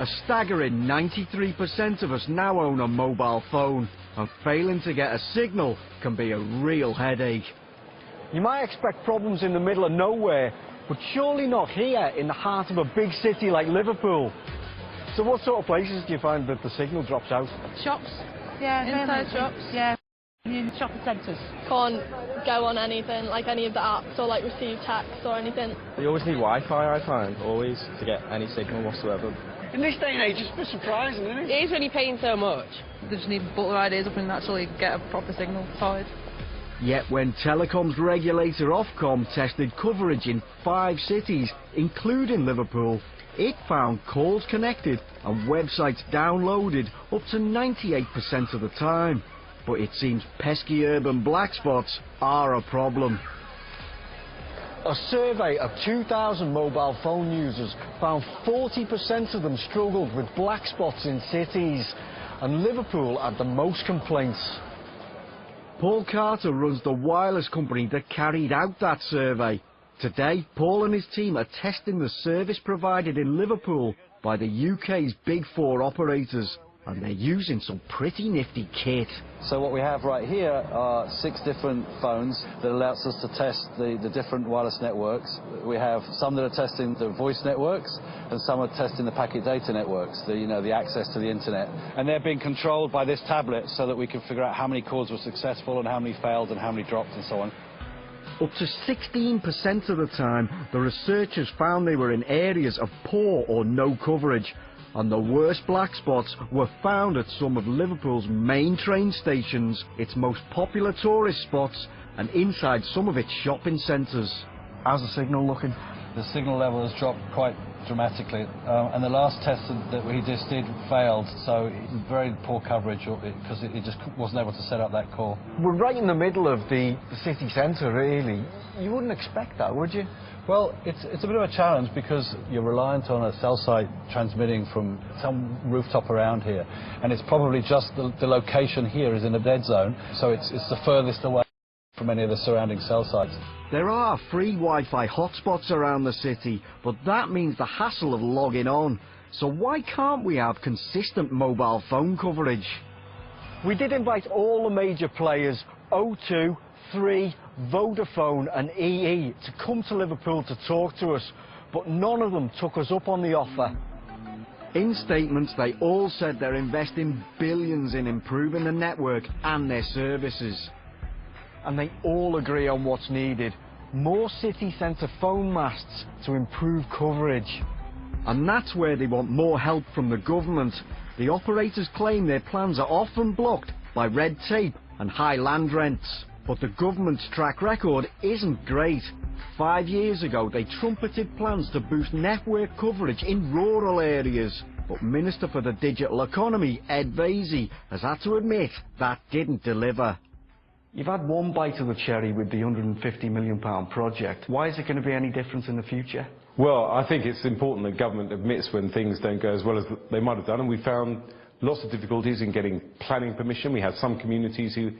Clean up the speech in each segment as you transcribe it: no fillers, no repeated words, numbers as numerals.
A staggering 93% of us now own a mobile phone, and failing to get a signal can be a real headache. You might expect problems in the middle of nowhere, but surely not here in the heart of a big city like Liverpool. So what sort of places do you find that the signal drops out? Shops. Yeah, inside shops. Yeah, in shopping centres. Can't go on anything, like any of the apps, or like receive text or anything. You always need Wi-Fi, I find, always, to get any signal whatsoever. In this day and age, it's a bit surprising, isn't it? It is when you're paying so much. They just need to put their ideas up and actually get a proper signal tied. Yet when telecoms regulator Ofcom tested coverage in 5 cities, including Liverpool, it found calls connected and websites downloaded up to 98% of the time. But it seems pesky urban black spots are a problem. A survey of 2,000 mobile phone users found 40% of them struggled with black spots in cities, and Liverpool had the most complaints. Paul Carter runs the wireless company that carried out that survey. Today, Paul and his team are testing the service provided in Liverpool by the UK's Big 4 operators, and they're using some pretty nifty kit. So what we have right here are 6 different phones that allows us to test the different wireless networks. We have some that are testing the voice networks, and some are testing the packet data networks, the access to the internet. And they're being controlled by this tablet so that we can figure out how many calls were successful and how many failed and how many dropped and so on. Up to 16% of the time, the researchers found they were in areas of poor or no coverage, and the worst black spots were found at some of Liverpool's main train stations, its most popular tourist spots, and inside some of its shopping centres. How's the signal looking? The signal level has dropped quite dramatically, and the last test that we just did failed, so very poor coverage because it just wasn't able to set up that call. We're right in the middle of the city centre, really. You wouldn't expect that, would you? Well, it's a bit of a challenge because you're reliant on a cell site transmitting from some rooftop around here, and it's probably just the location here is in a dead zone, so it's the furthest away from any of the surrounding cell sites. There are free Wi-Fi hotspots around the city, but that means the hassle of logging on. So why can't we have consistent mobile phone coverage? We did invite all the major players, O2, 3, Vodafone and EE, to come to Liverpool to talk to us, but none of them took us up on the offer. In statements, they all said they're investing billions in improving the network and their services. And they all agree on what's needed: more city centre phone masts to improve coverage. And that's where they want more help from the government. The operators claim their plans are often blocked by red tape and high land rents. But the government's track record isn't great. 5 years ago, they trumpeted plans to boost network coverage in rural areas. But Minister for the Digital Economy, Ed Vaizey, has had to admit that didn't deliver. You've had one bite of the cherry with the £150 million project. Why is it going to be any different in the future? Well, I think it's important that government admits when things don't go as well as they might have done, and we found lots of difficulties in getting planning permission. We had some communities who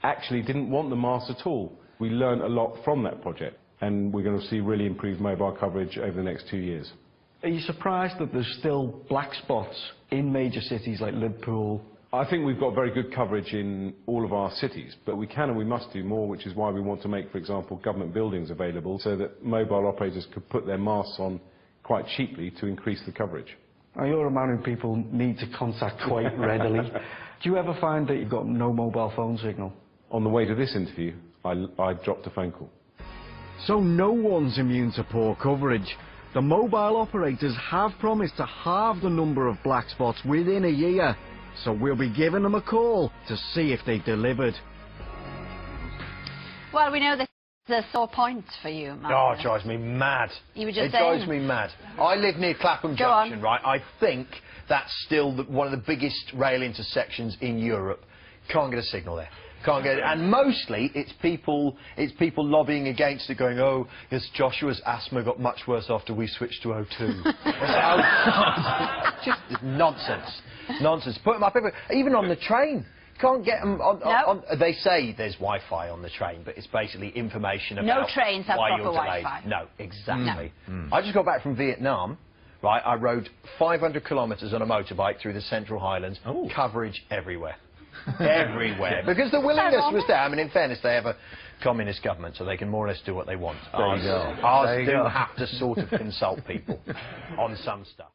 actually didn't want the mast at all. We learned a lot from that project, and we're going to see really improved mobile coverage over the next 2 years. Are you surprised that there's still black spots in major cities like Liverpool? I think we've got very good coverage in all of our cities, but we can and we must do more, which is why we want to make, for example, government buildings available so that mobile operators could put their masts on quite cheaply to increase the coverage. Now, you're a man who people need to contact quite readily. Do you ever find that you've got no mobile phone signal? On the way to this interview, I dropped a phone call. So no one's immune to poor coverage. The mobile operators have promised to halve the number of black spots within a year. So we'll be giving them a call to see if they've delivered. Well, we know this is a sore point for you, Mark. Oh, it drives me mad. You were just It saying. drives me mad. I live near Clapham Go Junction, on. right? I think that's still one of the biggest rail intersections in Europe. Can't get a signal there. Can't get it. And mostly it's people lobbying against it, going, oh, yes, Joshua's asthma got much worse after we switched to O2. Just nonsense. Nonsense. Put them up everywhere. Even on the train. Can't get them on, they say there's Wi-Fi on the train, but it's basically information about no trains have why proper you're delayed. Wi-Fi. No, exactly. I just got back from Vietnam. right, I rode 500 kilometres on a motorbike through the Central Highlands. Oh. Coverage everywhere. Everywhere. Because the willingness was there. I mean, in fairness, they have a communist government, so they can more or less do what they want. There you go. Ours There you do go. have to sort of consult people on some stuff.